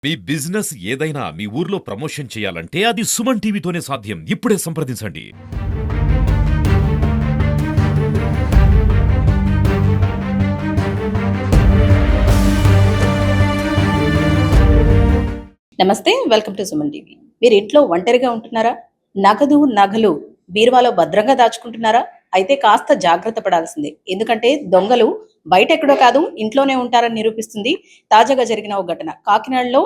మీ business ఏదైనా మీ ఊర్లో promotion చేయాలంటే అది సుమన్ టీవీతోనే సాధ్యం. ఇప్పుడే సంప్రదించండి. నమస్తే. Welcome to Suman TV. మీరు ఇంట్లో ఒంటరిగా ఉంటున్నారా? నగదు, నగలు బీరువాలో భద్రంగా దాచుకుంటున్నారా? అయితే కాస్త జాగ్రత్త పడాల్సిందే. ఎందుకంటే దొంగలు బయట ఎక్కడో కాదు ఇంట్లోనే ఉంటారని నిరూపిస్తుంది తాజాగా జరిగిన ఒక ఘటన. కాకినాడలో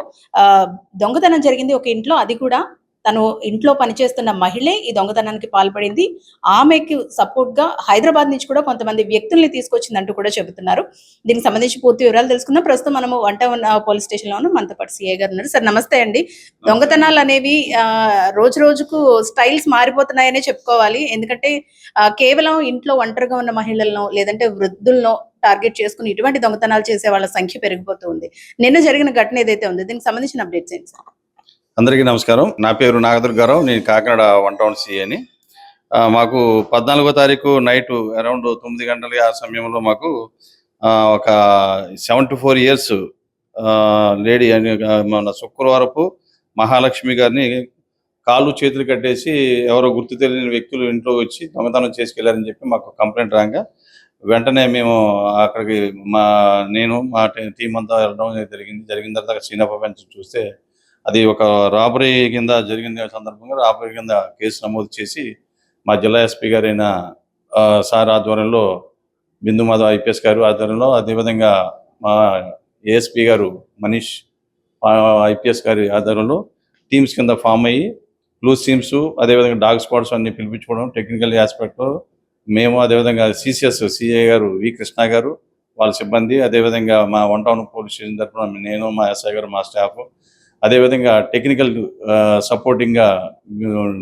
దొంగతనం జరిగింది ఒక ఇంట్లో. అది కూడా తను ఇంట్లో పనిచేస్తున్న మహిళే ఈ దొంగతనానికి పాల్పడింది. ఆమెకి సపోర్ట్ గా హైదరాబాద్ నుంచి కూడా కొంతమంది వ్యక్తుల్ని తీసుకొచ్చిందంటూ కూడా చెబుతున్నారు. దీనికి సంబంధించి పూర్తి వివరాలు తెలుసుకుందాం. ప్రస్తుతం మనము పోలీస్ స్టేషన్ లో ఉన్నాం. మనతో పాటు సిఐ గారు ఉన్నారు. సార్ నమస్తే అండి. దొంగతనాలు అనేవి రోజు రోజుకు స్టైల్స్ మారిపోతున్నాయనే చెప్పుకోవాలి. ఎందుకంటే కేవలం ఇంట్లో ఒంటరిగా ఉన్న మహిళలను లేదంటే వృద్ధులను టార్గెట్ చేసుకుని ఇటువంటి దొంగతనాలు చేసే వాళ్ళ సంఖ్య పెరిగిపోతుంది. నిన్న జరిగిన ఘటన ఏదైతే ఉందో దీనికి సంబంధించిన అప్డేట్స్ ఏంటి సార్? అందరికీ నమస్కారం. నా పేరు నాగదుర్గారావు. నేను కాకినాడ 1 టౌన్ సిఐని. మాకు 14వ తారీఖు నైటు అరౌండ్ 9 గంటల ఆ సమయంలో మాకు ఒక 74 ఇయర్స్ లేడీ అని మన శుక్రవారపు మహాలక్ష్మి గారిని కాళ్ళు చేతులు కట్టేసి ఎవరో గుర్తు తెలియని వ్యక్తులు ఇంట్లో వచ్చి దొంగతనం చేసుకెళ్లారని చెప్పి మాకు కంప్లైంట్ రాగా వెంటనే మేము అక్కడికి నేను మా టీం అంతా వెళ్ళడం జరిగిన తర్వాత సీనప్ప పెంచి చూస్తే అది ఒక రాబరీ కింద జరిగిన సందర్భంగా రాబరీ కింద కేసు నమోదు చేసి మా జిల్లా ఎస్పీ గారైన సార్ ఆధ్వర్యంలో బిందు మాధవ్ ఐపీఎస్ గారు ఆధ్వర్యంలో, అదేవిధంగా మా ఏఎస్పీ గారు మనీష్ ఐపీఎస్ గారి ఆధ్వర్యంలో టీమ్స్ కింద ఫామ్ అయ్యి బ్లూ టీమ్స్, అదేవిధంగా డాగ్ స్క్వాడ్స్ అన్ని పిలిపించుకోవడం టెక్నికల్ ఆస్పెక్ట్లో మేము, అదేవిధంగా సిసిఎస్ సిఐ గారు వి కృష్ణ గారు వాళ్ళ సిబ్బంది, అదేవిధంగా మా 1 టౌన్ పోలీస్ స్టేషన్ తరఫున నేను, మా ఎస్ఐ గారు, మా స్టాఫ్, అదేవిధంగా టెక్నికల్ సపోర్టింగ్గా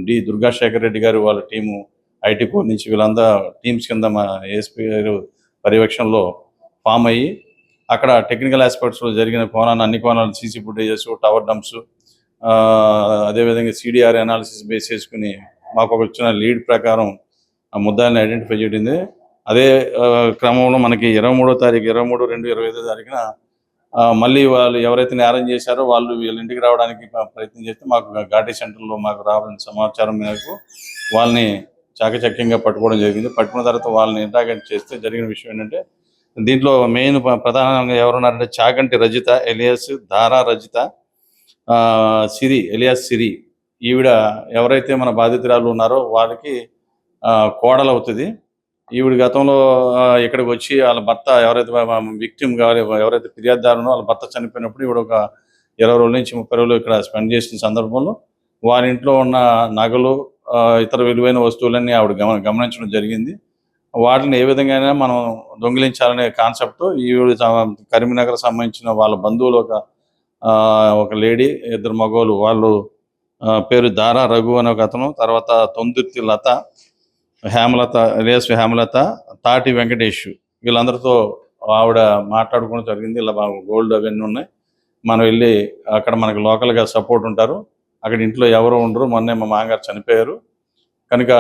డి దుర్గాశేఖర్ రెడ్డి గారు వాళ్ళ టీము ఐటీ కోర్ నుంచి వీళ్ళంతా టీమ్స్ కింద మా ఏఎస్పీ గారు పర్యవేక్షణలో ఫామ్ అయ్యి అక్కడ టెక్నికల్ ఆస్పెక్ట్స్లో జరిగిన అన్ని కోణాలు సీసీ ఫుటేజెస్, టవర్ డంప్స్, అదేవిధంగా సిడిఆర్ అనాలిసిస్ బేస్ చేసుకుని మాకు ఒక వచ్చిన లీడ్ ప్రకారం ఆ ముద్దాయిని ఐడెంటిఫై చేయడింది. అదే క్రమంలో మనకి 23వ తారీఖు 23/2/25 తారీఖున మళ్ళీ వాళ్ళు ఎవరైతే నేరం చేశారో వాళ్ళు వీళ్ళ ఇంటికి రావడానికి ప్రయత్నం చేస్తే మాకు ఘాటీ సెంటర్లో మాకు రావాలని సమాచారం మేరకు వాళ్ళని చాకచక్యంగా పట్టుకోవడం జరిగింది. పట్టుకున్న తర్వాత వాళ్ళని ఇంట్రాగేట్ చేస్తే జరిగిన విషయం ఏంటంటే దీంట్లో మెయిన్ ప్రధానంగా ఎవరున్నారంటే చాగంటి రజిత ఎలియాస్ ధారా రజిత, సిరి ఎలియాస్ సిరి. ఈవిడ ఎవరైతే మన బాధితురాలు ఉన్నారో వాళ్ళకి కోడలు అవుతుంది. ఈవిడ గతంలో ఇక్కడికి వచ్చి వాళ్ళ భర్త ఎవరైతే విక్టిమ్ కావాలి, ఎవరైతే ఫిర్యాదుదారునో వాళ్ళ భర్త చనిపోయినప్పుడు ఈవిడ ఒక 20 రోజుల నుంచి 30 రోజులు ఇక్కడ స్పెండ్ చేసిన సందర్భంలో వారి ఇంట్లో ఉన్న నగలు, ఇతర విలువైన వస్తువులన్నీ ఆవిడ గమనించడం జరిగింది. వాటిని ఏ విధంగా మనం దొంగిలించాలనే కాన్సెప్ట్తో ఈవిడ కరీంనగర్ సంబంధించిన వాళ్ళ బంధువులు ఒక లేడీ, 2 మగవాళ్ళు, వాళ్ళు పేరు దారా రఘు అనే ఒక అతను, తర్వాత తొందుర్తి లత, హేమలత ఎలియాస్ హేమలత, తాటి వెంకటేష్, వీళ్ళందరితో ఆవిడ మాట్లాడుకోవడం జరిగింది. ఇలా గోల్డ్ అవన్నీ ఉన్నాయి, మనం వెళ్ళి అక్కడ మనకు లోకల్గా సపోర్ట్ ఉంటారు, అక్కడ ఇంట్లో ఎవరు ఉండరు, మొన్నే మా మామగారు చనిపోయారు కనుక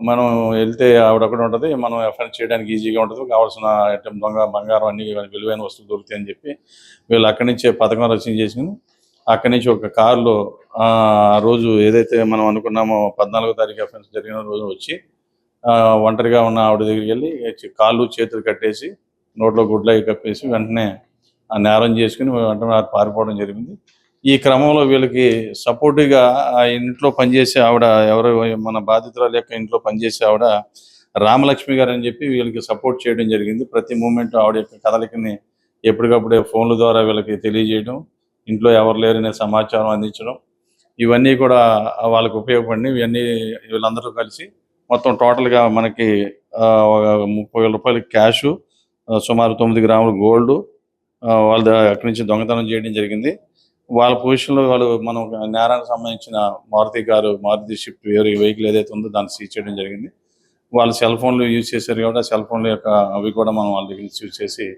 మనం వెళ్తే ఆవిడ అక్కడ ఉంటుంది, మనం ఎఫ్ఐఆర్ చేయడానికి ఈజీగా ఉంటుంది, కావాల్సిన ఐటమ్ దొంగ బంగారం అన్ని విలువైన వస్తువులు దొరుకుతాయని చెప్పి వీళ్ళు అక్కడి నుంచే పథకం రచన చేసుకుని అక్కడి నుంచి ఒక కారులో ఆ రోజు ఏదైతే మనం అనుకున్నామో 14వ తారీఖు ఎఫ్ఐఆర్ జరిగిన రోజు వచ్చి ఒంటరిగా ఉన్న ఆవిడ దగ్గరికి వెళ్ళి కాళ్ళు చేతులు కట్టేసి నోట్లో గుడ్ల కప్పేసి వెంటనే ఆ నేరం చేసుకుని వెంటనే పారిపోవడం జరిగింది. ఈ క్రమంలో వీళ్ళకి సపోర్టివ్గా ఆ ఇంట్లో పనిచేసే ఆవిడ, ఎవరు మన బాధితురాల యొక్క ఇంట్లో పనిచేసే ఆవిడ రామలక్ష్మి గారు అని చెప్పి వీళ్ళకి సపోర్ట్ చేయడం జరిగింది. ప్రతి మూమెంట్ ఆవిడ యొక్క కదలికని ఎప్పటికప్పుడే ఫోన్ల ద్వారా వీళ్ళకి తెలియజేయడం, ఇంట్లో ఎవరు లేరనే సమాచారం అందించడం, ఇవన్నీ కూడా వాళ్ళకి ఉపయోగపడినాయి. ఇవన్నీ వీళ్ళందరూ కలిసి మొత్తం టోటల్గా మనకి 30,000 రూపాయలు క్యాషు, సుమారు 9 గ్రాములు గోల్డ్ వాళ్ళ అక్కడి నుంచి దొంగతనం చేయడం జరిగింది. వాళ్ళ పొజిషన్లో వాళ్ళు మనం నేరానికి సంబంధించిన మారుతి షిఫ్ట్ వేరే వెహికల్ ఏదైతే ఉందో దాన్ని సీజ్ చేయడం జరిగింది. వాళ్ళు సెల్ ఫోన్లు యూజ్ చేశారు కాబట్టి ఆ సెల్ ఫోన్ల యొక్క అవి కూడా మనం వాళ్ళ దగ్గర యూజ్ చేసి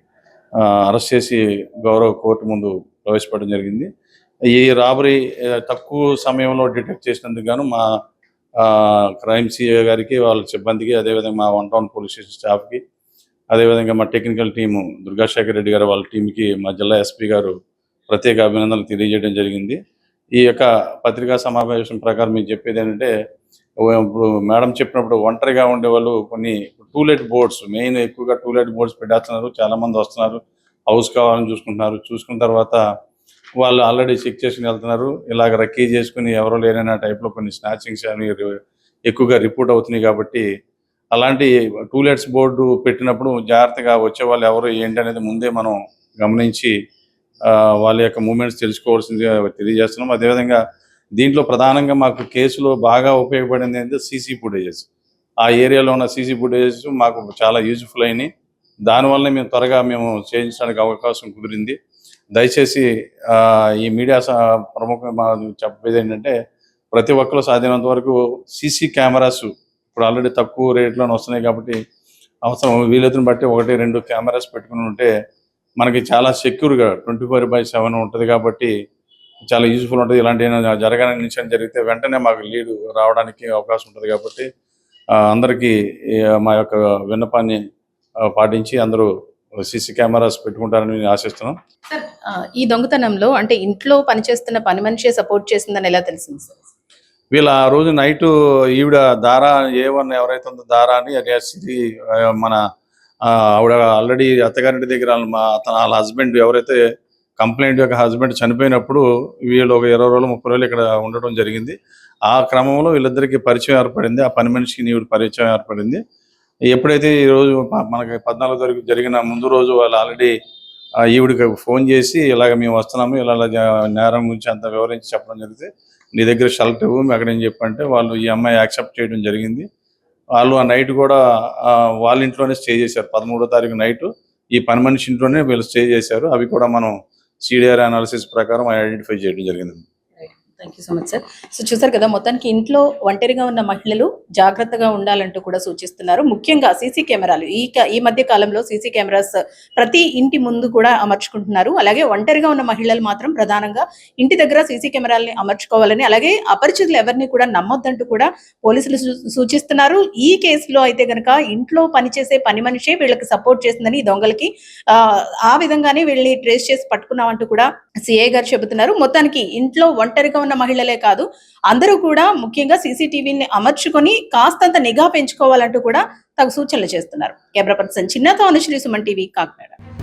అరెస్ట్ చేసి గౌరవ కోర్టు ముందు ప్రవేశపెట్టడం జరిగింది. ఈ రాబరీ తక్కువ సమయంలో డిటెక్ట్ చేసినందుకు గాను మా క్రైమ్ సిఐ గారికి, వాళ్ళ సిబ్బందికి, అదేవిధంగా మా 1 టౌన్ పోలీస్ స్టేషన్ స్టాఫ్కి, అదేవిధంగా మా టెక్నికల్ టీము దుర్గాశేఖర్ రెడ్డి గారు వాళ్ళ టీంకి, మా జిల్లా ఎస్పీ గారు ప్రత్యేక అభినందనలు తెలియజేయడం జరిగింది. ఈ యొక్క పత్రికా సమావేశం ప్రకారం మీకు చెప్పేది ఏంటంటే, ఇప్పుడు మేడం చెప్పినప్పుడు ఒంటరిగా ఉండేవాళ్ళు కొన్ని టూలెట్ బోర్డ్స్ మెయిన్ ఎక్కువగా టూలెట్ బోర్డ్స్ పెట్టేస్తున్నారు. చాలామంది వస్తున్నారు, హౌస్ కావాలని చూసుకుంటున్నారు. చూసుకున్న తర్వాత వాళ్ళు ఆల్రెడీ చెక్ చేసుకుని వెళ్తున్నారు. ఇలాగ రక్కీ చేసుకుని ఎవరో లేరనే టైప్లో కొన్ని స్నాచింగ్స్ అని ఎక్కువగా రిపోర్ట్ అవుతున్నాయి. కాబట్టి అలాంటి టూలెట్స్ బోర్డు పెట్టినప్పుడు జాగ్రత్తగా వచ్చే వాళ్ళు ఎవరు ఏంటి అనేది ముందే మనం గమనించి వాళ్ళ యొక్క మూమెంట్స్ తెలుసుకోవాల్సిందిగా తెలియజేస్తున్నాం. అదేవిధంగా దీంట్లో ప్రధానంగా మాకు కేసులో బాగా ఉపయోగపడింది ఏంటంటే సీసీ ఫుటేజెస్. ఆ ఏరియాలో ఉన్న సీసీ ఫుటేజెస్ మాకు చాలా యూజ్ఫుల్ అయినాయి. దానివల్ల మేము త్వరగా చేయించడానికి అవకాశం కుదిరింది. దయచేసి ఈ మీడియా ప్రముఖంగా చెప్పేది ఏంటంటే, ప్రతి ఒక్కరు సాధ్యమైనంత వరకు సీసీ కెమెరాస్ ఇప్పుడు ఆల్రెడీ తక్కువ రేట్లోనే వస్తున్నాయి. కాబట్టి అవసరం వీలైతే బట్టి 1-2 కెమెరాస్ పెట్టుకుని ఉంటే మనకి చాలా సెక్యూర్గా 24/7 ఉంటుంది. కాబట్టి చాలా యూజ్ఫుల్ ఉంటుంది. ఇలాంటి జరగని ఇన్సిడెంట్ జరిగితే వెంటనే మాకు లీడ్ రావడానికి అవకాశం ఉంటుంది. కాబట్టి అందరికీ మా యొక్క విన్నపాన్ని పాటించి అందరూ సీసీ కెమెరాస్ పెట్టుకుంటారని ఆశిస్తున్నాం. సార్, ఈ దొంగతనంలో అంటే ఇంట్లో పనిచేస్తున్న పని మనిషే సపోర్ట్ చేసిందని ఎలా తెలిసింది సార్? వీళ్ళ ఆ రోజు నైట్ ఈవిడ దారా A1 ఎవరైతే ఉందో దారా అని మన ఆవిడ ఆల్రెడీ అత్తగారింటి దగ్గర వాళ్ళ హస్బెండ్ ఎవరైతే కంప్లైంట్ యొక్క హస్బెండ్ చనిపోయినప్పుడు వీళ్ళు ఒక 20 రోజులు 30 రోజులు ఇక్కడ ఉండడం జరిగింది. ఆ క్రమంలో వీళ్ళిద్దరికి పరిచయం ఏర్పడింది. ఆ పని మనిషికి ఈవిడ పరిచయం ఏర్పడింది. ఎప్పుడైతే ఈ రోజు మనకి 14 తారీఖు జరిగిన ముందు రోజు వాళ్ళు ఆల్రెడీ ఈవిడికి ఫోన్ చేసి ఇలాగ మేము వస్తున్నాము, ఇలా నేరం గురించి అంత వివరించి చెప్పడం జరిగితే, నీ దగ్గర షెల్టర్ ఇవ్వు మేము ఎక్కడేం చెప్పంటే వాళ్ళు ఈ అమ్మాయి యాక్సెప్ట్ చేయడం జరిగింది. వాళ్ళు ఆ నైట్ కూడా వాళ్ళ ఇంట్లోనే స్టే చేశారు. 13వ తారీఖు నైట్ ఈ పని మనిషి ఇంట్లోనే వీళ్ళు స్టే చేశారు. అవి కూడా మనం CDR అనాలిసిస్ ప్రకారం ఐడెంటిఫై చేయడం జరిగింది. Thank you so much sir. So చూసారు కదా, మొత్తానికి ఇంట్లో ఒంటరిగా ఉన్న మహిళలు జాగ్రత్తగా ఉండాలంటూ కూడా సూచిస్తున్నారు. ముఖ్యంగా సీసీ కెమెరాలు ఈ మధ్య కాలంలో సీసీ కెమెరాస్ ప్రతి ఇంటి ముందు కూడా అమర్చుకుంటున్నారు. అలాగే ఒంటరిగా ఉన్న మహిళలు మాత్రం ప్రధానంగా ఇంటి దగ్గర సీసీ కెమెరాలని అమర్చుకోవాలని, అలాగే అపరిచితులు ఎవరిని కూడా నమ్మొద్దంటూ కూడా పోలీసులు సూచిస్తున్నారు. ఈ కేసులో అయితే గనక ఇంట్లో పనిచేసే పని మనిషే వీళ్ళకి సపోర్ట్ చేసిందని, ఈ దొంగలకి ఆ విధంగానే వీళ్ళని ట్రేస్ చేసి పట్టుకున్నామంటూ కూడా సిఐ గారు చెబుతున్నారు. మొత్తానికి ఇంట్లో ఒంటరిగా ఉన్న మహిళలే కాదు, అందరూ కూడా ముఖ్యంగా CCTVని అమర్చుకొని కాస్తంత నిఘా పెంచుకోవాలంటూ కూడా తగు సూచనలు చేస్తున్నారు. కెమెరా పర్సన్ చిన్నతో అనుశ్రీ, సుమన్ టీవీ, కాకినాడ.